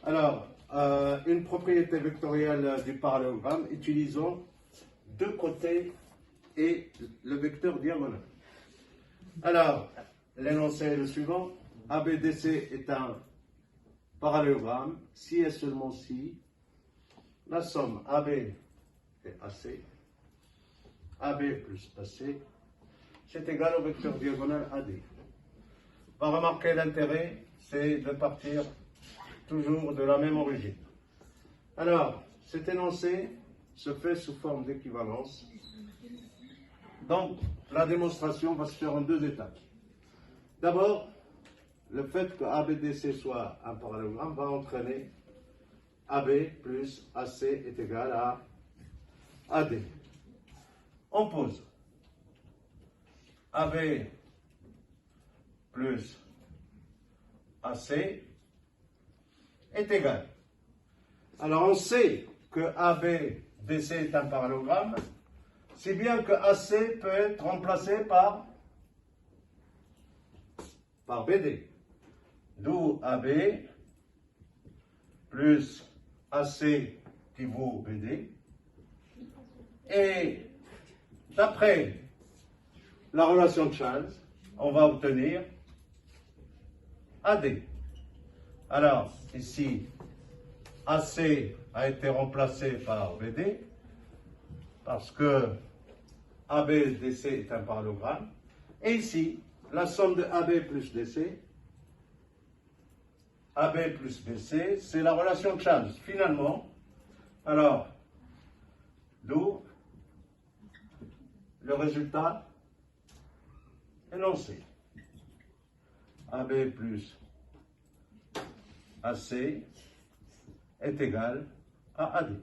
Alors, une propriété vectorielle du parallélogramme, utilisons deux côtés et le vecteur diagonal. Alors, l'énoncé est le suivant. ABDC est un parallélogramme si et seulement si la somme AB et AC, AB plus AC, c'est égal au vecteur diagonal AD. On va remarquer l'intérêt, c'est de partir toujours de la même origine. Alors, cet énoncé se fait sous forme d'équivalence. Donc, la démonstration va se faire en deux étapes. D'abord, le fait que ABDC soit un parallélogramme va entraîner AB plus AC est égal à AD. On pose AB plus AC est égal. Alors on sait que ABDC est un parallélogramme, si bien que AC peut être remplacé par BD. D'où AB plus AC qui vaut BD. Et d'après la relation de Charles, on va obtenir AD. Alors, ici, AC a été remplacé par BD, parce que ABDC est un parallélogramme. Et ici, la somme de AB plus DC, AB plus BC, c'est la relation de Charles. Finalement, alors, d'où le résultat énoncé. AB plus AC est égal à AD.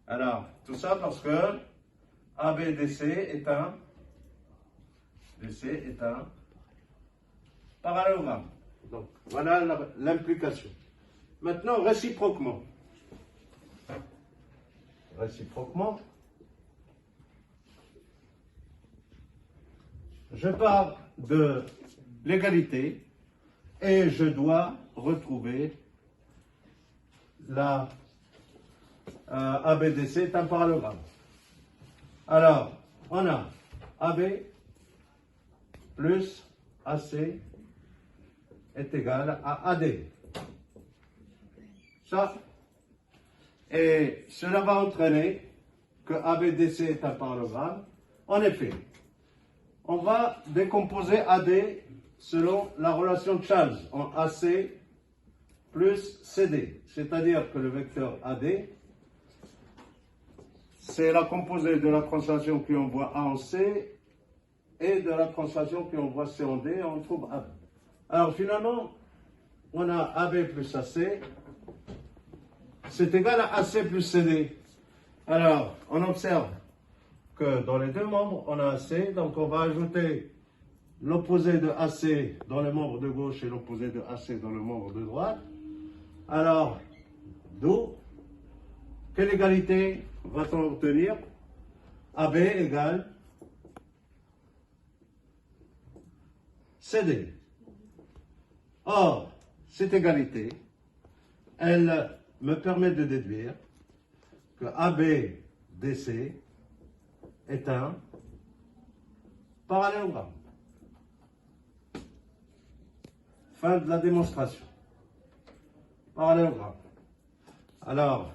Alors, tout ça parce que ABDC est un parallélogramme. Donc, voilà l'implication. Maintenant, réciproquement, je pars de l'égalité et je dois retrouver la ABDC est un parallélogramme. Alors, on a AB plus AC est égal à AD. Ça, et cela va entraîner que ABDC est un parallélogramme. En effet, on va décomposer AD selon la relation de Charles en AC plus CD. C'est-à-dire que le vecteur AD, c'est la composée de la translation qui envoie A en C et de la translation qui envoie C en D, on trouve AB. Alors finalement, on a AB plus AC, c'est égal à AC plus CD. Alors, on observe que dans les deux membres, on a AC, donc on va ajouter l'opposé de AC dans le membre de gauche et l'opposé de AC dans le membre de droite. Alors, d'où, quelle égalité va-t-on obtenir? AB égale CD. Or, cette égalité, elle me permet de déduire que ABDC est un parallélogramme. Fin de la démonstration. Parallélogramme. Alors,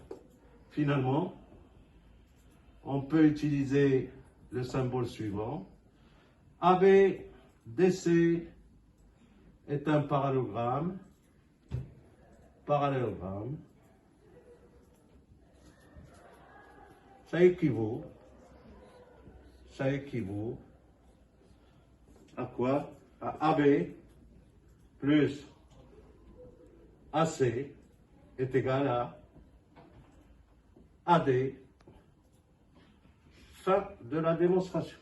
finalement, on peut utiliser le symbole suivant. ABDC est un parallélogramme. Ça équivaut à quoi? À AB plus AC est égal à AD. Fin de la démonstration.